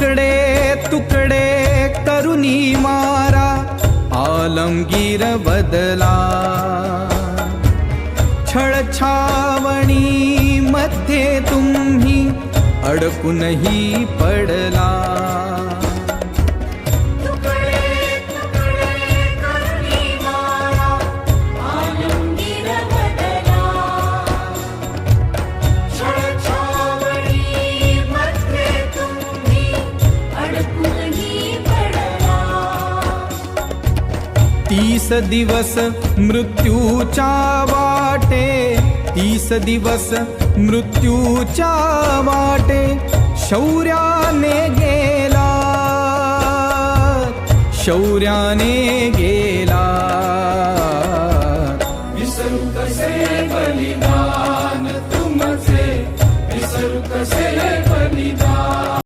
तुकडे तुकडे करुनी मारा आलमगीर बदला छळछावणी मध्ये तुम्ही अडकूनही पडला तीस दिवस मृत्यूच्या वाटे 30 दिवस मृत्यूच्या वाटे शौर्याने गेला